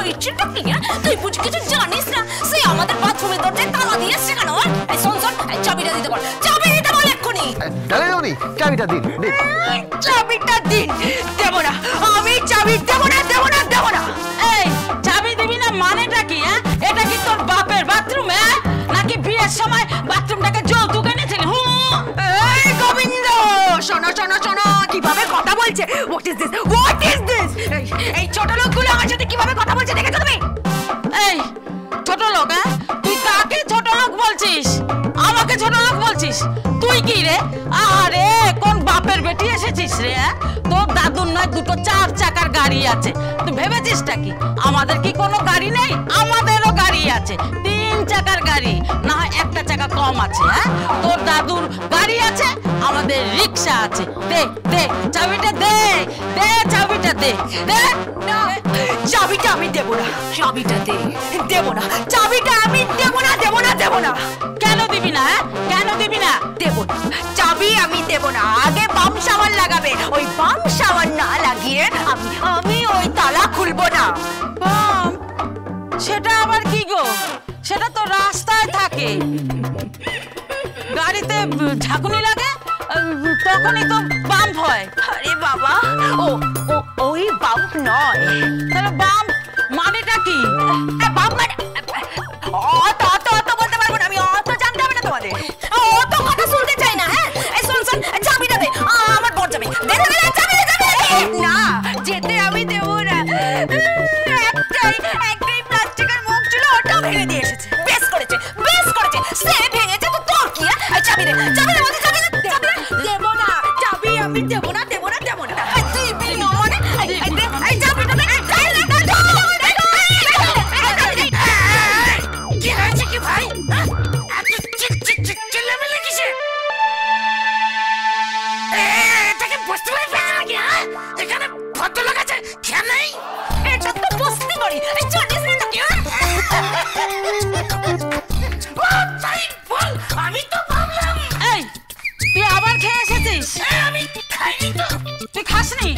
হয়েছেটা কি? তুই বুঝি কিছু জানিস না? সে আমাদের বাথরুমের দরজায় তালা দিয়েছে কেন? এই শোন শোন, চাবিটা দিতে বল, চাবি দিতে বল এক্ষুনি। দাঁড়ানি, চাবিটা দিন। চাবিটা দিন। দেব না, আমি চাবি দেব না, দেব না, দেব না। এই চাবি দিবি না মানেটা কি? এটা কি তোর বাপের বাথরুম নাকি বিয়ের সময় বাথরুমটাকে যৌতুক এনেছিলি? এই গোবিন্দ, শোনো শোনো শোনো, কিভাবে কথা বলছে? What is this, what is this? এই ছোট লোকগুলো আমার সাথে কিভাবে কথা বলছে দেখেছো তুমি? এই ছোট লোক, তুই কাকে ছোট লোক বলছিস? আমাকে ছোট লোক বলছিস? তুই কি রে? আরে কোন বাপের বেটি এসেছিস রে? তোর দাদুর নয় দুটো 4 চাকার গাড়ি আছে, তুই ভেবেছিসটা কি আমাদের কি কোনো গাড়ি নেই? আমাদেরও গাড়ি আছে, 3 চাকার গাড়ি, না হয় একটা চাকা কম আছে। তোর দাদুর গাড়ি আছে, আমাদের রিক্সা আছে। দে দে চাবিটা দে, দে চাবিটা দে, দে। চাবিটা আমি দেব না, চাবিটা দে। দেব না, চাবিটা আমি দেব না, দেব না, দেব না। কেন দিবি না? কেন দিবি না? দেব না, চাবি আমি দেব না। আগে বাম সাবান লাগাবে, ওই বাম সাবান না লাগিয়ে আমি ওই তালা খুলবো না। বাম? সেটা আবার কি গো? সেটা তো রাস্তায় থাকে, গাড়িতে ঝাঁকুনি লাগে তখনই তো বাম্প হয়। আরে বাবা, ওই বাম্প নয়। তাহলে বাম্প মানেটা কি? বাম্প মানে অত অত অত বলতে পারবো না আমি, অত জানতে হবে না তোমাদের, অত কথা শুনতে চাই না। হ্যাঁ এই শোন শোন, চাবিটা দে, আমার বর যাবে। দে দে দে, চাবি দে, চাবি দে। না, যেতে আমি দেব না। একটাই প্লাস্টিকের মুখ ছিল, ওটাও ভেঙে দিয়ে এসেছে। বেশ করেছে, বেশ করেছে, সে ভেঙেছে তো তোর কি? চাবি দে, চাবি দে, বলছি চাবি দে। দেব না, চাবি আমি দেব না, দেব না, দেব না। দিবি না মানে? এই চাবিটা দে। কি হয়েছে কি ভাই? চিল্লামিল্লি কিসে? এটাকে বসতে পারি নাকি? এখানে ভদ্রলোক আছে, খেয়াল নেই? এটা তো বসতে পারি, জানিস না নাকি? বল, আমি তো ভাবলাম। এই তুই আবার খেয়ে এসেছিস? আমি খাইনি তো। তুই খাসনি?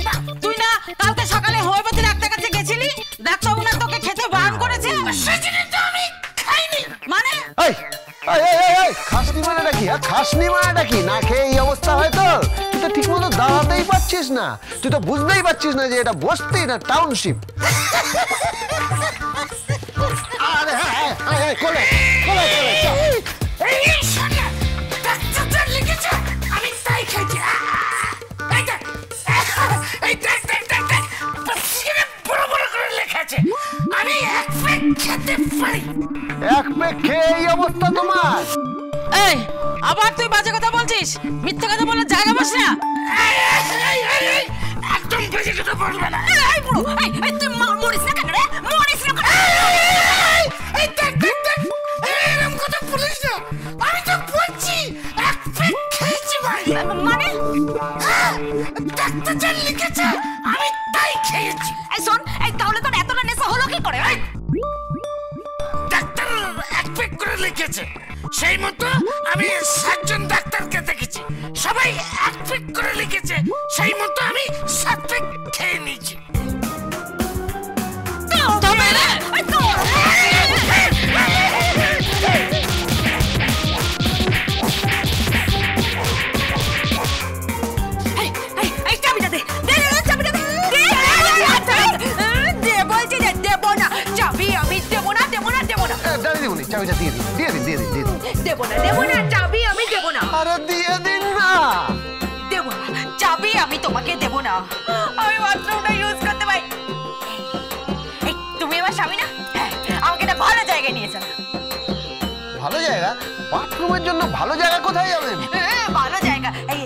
তুই না কালকে সকালে হোমিওপ্যাথি ডাক্তার কাছে গেছিলি, ডাক্তারবাবু না তোকে খেতে বারণ করেছে? সেদিন তো আমি খাইনি। মানে? এই খাসনি মানেটা কি? খাসনি মানেটা কি? না খেয়ে এই অবস্থা হয় তো? তুই তো ঠিক মতো দাঁড়াতেই পারছিস না, তুই তো বুঝতেই পারছিস না যে এটা বসতি না টাউনশিপ। আরে হ্যাঁ, কোলে কোলে কোলে এই শোন, ডাক্তার লিখেছে, আমি তাই খাইছি। এই দেখ দেখ দেখ দেখ, প্রেসক্রিপশনে বড় বড় করে লেখা আছে আমি এক পেক খেতে পারি। এক পেক খেয়ে এই অবস্থা তোমার? এই আবার তুই বাজে কথা বলছিস, মিথ্যে কথা বলে জায়গা বস না। একদম বাজে কথা বলবে না। এই বুড়ো, এই তুই মরিস না কেন রে? মরিস না কেন? এই দেখ দেখ দেখ, এরকম কথা বলিস না। আমি তো বলছি এক পেক খেয়েছি ভাই। মানে ডাক্তার যা লিখেছে আমি তাই খেয়েছি। এই শোন, এই তাহলে তোর এতটা নেশা হলো কি করে? ডাক্তার এক পেক করে লিখেছে, সেই মতো আমি 7 জন ডাক্তারকে দেখেছি, সবাই এক পেক করে লিখেছে, সেই মতো আমি 7 পেক খেয়ে নিয়েছি। চাবিটা দে, চাবিটা দে। বলছি যে দেব না, চাবি আমি দেব না, দেব না, দেব না। দাঁড়িয়ে দিবনি, চাবিটা দিয়ে দিন, দিয়ে দিন, দিয়ে দিন, দিয়ে দিন। দেব না, দেব না, চাবি আমি দেব না। আরে দিয়ে দিন না। দেব না, চাবি আমি তোমাকে দেব না। আমি বাথরুমটা ইউজ করতে পারি। তুমি আমার স্বামী না? আমাকে একটা ভালো জায়গায় নিয়ে চলো। ভালো জায়গা? বাথরুমের জন্য ভালো জায়গা কোথায় যাবেন? ভালো জায়গা, এই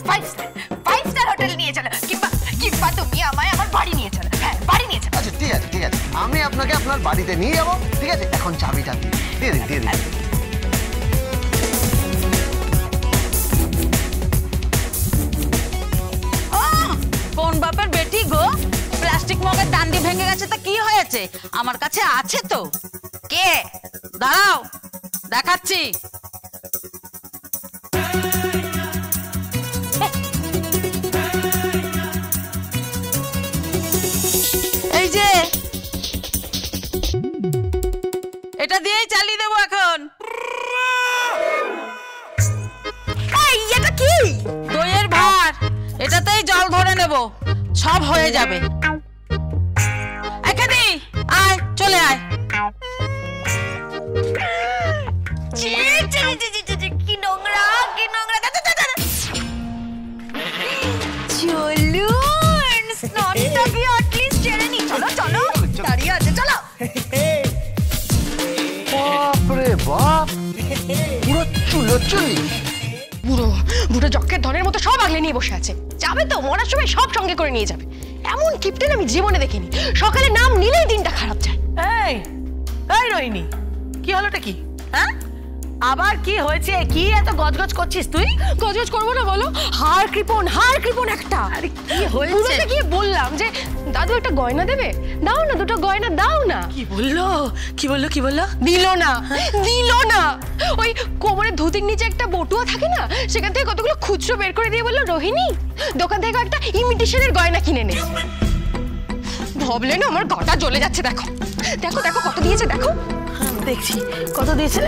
5 স্টার হোটেল নিয়ে চলো, কিংবা তুমি আমায় আমার বাড়ি নিয়ে চলো। হ্যাঁ, বাড়ি নিয়ে চলো। আচ্ছা ঠিক আছে, ঠিক আছে, আমি আপনাকে আপনার বাড়িতে নিয়ে যাবো। ঠিক আছে, এখন চাবিটা দিয়ে দিন, দিয়ে দিন। কোন বাপের বেটি গো? প্লাস্টিক মগের দান্ডি ভেঙে গেছে তো কি হয়েছে? আমার কাছে আছে তো। কে? দাঁড়াও, দেখাচ্ছি। এই যে এটা দিয়েই চালিয়ে দেবো এখন। এই এটা কি? দইয়ের ভার, এটাতেই জল ধরে নেব, সব হয়ে যাবে। এখানে আয়, চলে আয়। কি নোংরা, কি নোংরা। চলুন স্নটটাকে অ্যাটলিস্ট ছেড়ে নি। চলো চলো, দাঁড়িয়ে আছে, চলো। বাপরে বাপ, পুরো চুলোচুলি। বুড়ো জকের ধনের মতো সব আগলে নিয়ে বসে আছে। যাবে তো, মরার সময় সব সঙ্গে করে নিয়ে যাবে। এমন কিপটেন আমি জীবনে দেখিনি। সকালে নাম নিলেই দিনটা খারাপ যায়। এই এই রোহিণী, কি হলোটা কি? হ্যাঁ, আবার কি হয়েছে? কি এত গজগজ করছিস তুই? গজগজ করবো না বলো? হাড় কৃপণ একটা। আরে কি হয়েছে? বুড়োকে গিয়ে বললাম যে দাদু একটা গয়না দেবে, দাও না, দুটো গয়না দাও না। কি বললো? কি বললো? কি বললো? দিল না। ওই কোমরের ধুতির নিচে একটা বটুয়া থাকে না, সেখান থেকে কতগুলো খুচরো বের করে দিয়ে বললো, রোহিণী দোকান থেকে একটা ইমিটেশনের গয়না কিনে নে। ভাবলে না আমার গাটা জ্বলে যাচ্ছে। দেখো দেখো দেখো কত দিয়েছে, দেখো। দেখছি কত দিয়েছে।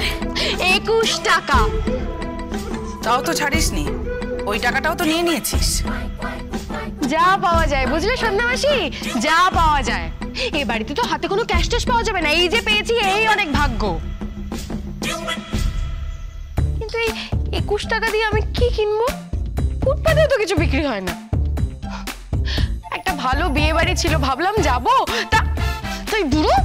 21 টাকা। তাও তো ছাড়িসনি, ওই টাকাটাও তো নিয়ে নিয়েছিস। যা পাওয়া যায় বুঝলে সন্ধ্যা মাসি, যা পাওয়া যায়। এই বাড়িতে তো হাতে কোনো ক্যাশ ট্যাশ পাওয়া যাবে না। এই যে পেয়েছি, এই অনেক ভাগ্য। কিন্তু এই 21 টাকা দিয়ে আমি কি কিনবো? ফুটপাতেও তো কিছু বিক্রি হয় না। একটা ভালো বিয়ে বাড়ি ছিল, ভাবলাম যাবো, তা তুই বুড়ো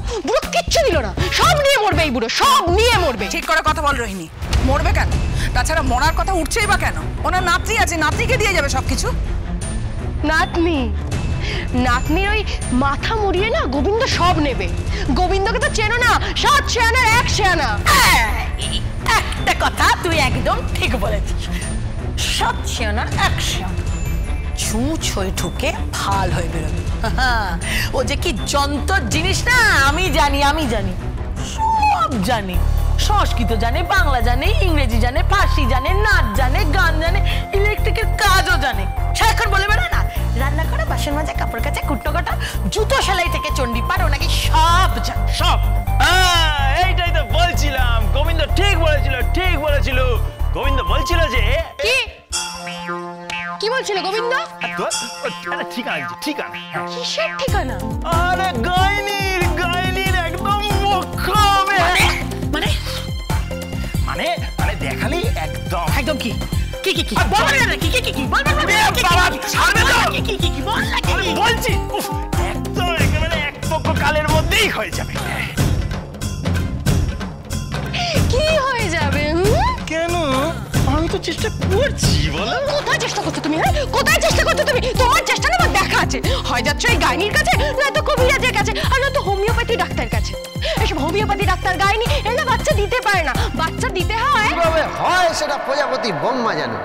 কিচ্ছু দিল না। সব নিয়ে মরবে এই বুড়ো, সব নিয়ে মরবে। ঠিক করে কথা বল রোহিণী, মরবে কেন? তাছাড়া মরার কথা উঠছেই বা কেন? ওনার নাতনি আছে, নাতনিকে দিয়ে যাবে সবকিছু। নাতনির ওই মাথা মুড়িয়ে না গোবিন্দ সব নেবে। গোবিন্দকে তো চেনো না, 7 শেয়ানার 1 শেয়ানা। একটা কথা তুই একদম ঠিক বলেছিস। 7 শেয়ানার 1 শেয়ানা। ছুঁচ হয়ে ঢুকে ফাল হয়ে বেরোবে। ও যে কি যন্ত্র জিনিস না, আমি জানি, সব জানি। সংস্কৃত জানে, বাংলা জানে, ইংরেজি জানে, ফার্সি জানে, নাচ জানে, গান জানে, ইলেকট্রিকের কাজও জানে। সারাক্ষণ বলে বেড়া না, রান্না করা, বাসন মাজা, কাপড় কাচা, কুট্টো কাটা, জুতো সেলাই থেকে চণ্ডী পাঠ, ও নাকি সব জানে, সব। এইটাই তো বলছিলাম, গোবিন্দ ঠিক বলেছিল। গোবিন্দ বলছিল যে কি বলছিল গোবিন্দ? ঠিকানা। কিসের ঠিকানা? আরে গাইনির একদম মুখমে। মানে দেখালি একদম কি বল না, কি বল বাবা ছাড়বে তো। কি বল না, কি বলছি একদম একেবারে এক পক্ষ কালের মধ্যেই হয়ে যাবে। কি হয়ে যাবে? কেন? আমি তো চেষ্টা করছি। বলো কোথায় চেষ্টা করছো তুমি? কোথায় চেষ্টা করছো তুমি? তোমার চেষ্টা না আমার দেখা আছে। হয় যাচ্ছ এই গাইনির কাছে, নয়তো কবিরাজের কাছে, আর নয়তো হোমিওপ্যাথি ডাক্তার কাছে। এসব হোমিওপ্যাথি ডাক্তার, গাইনি, এরা বাচ্চা দিতে পারে না। বাচ্চা দিতে হয় কিভাবে হয় সেটা প্রজাপতি ব্রহ্মা জানে।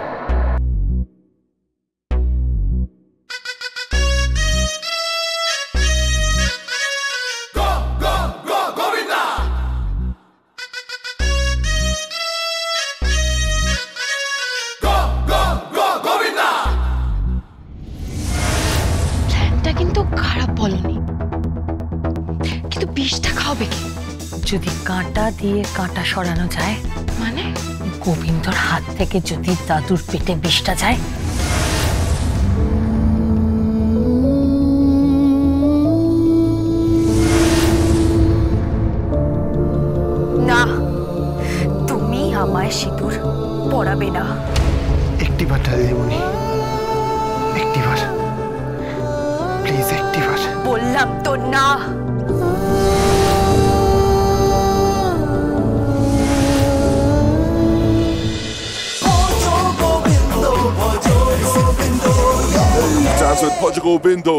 কিন্তু খারাপ বলনি, কিন্তু বিষটা খাওয়াবে কি? যদি কাঁটা দিয়ে কাঁটা সরানো যায়, মানে গোবিন্দর হাত থেকে যদি দাদুর পেটে বিষটা যায়, না, তুমি আমায় সিঁদুর পরাবে না। একটিবার দিদিমণি, একটিবার প্লিজ, একটিবার। বললাম তো না। Dance with Portugal Bindo.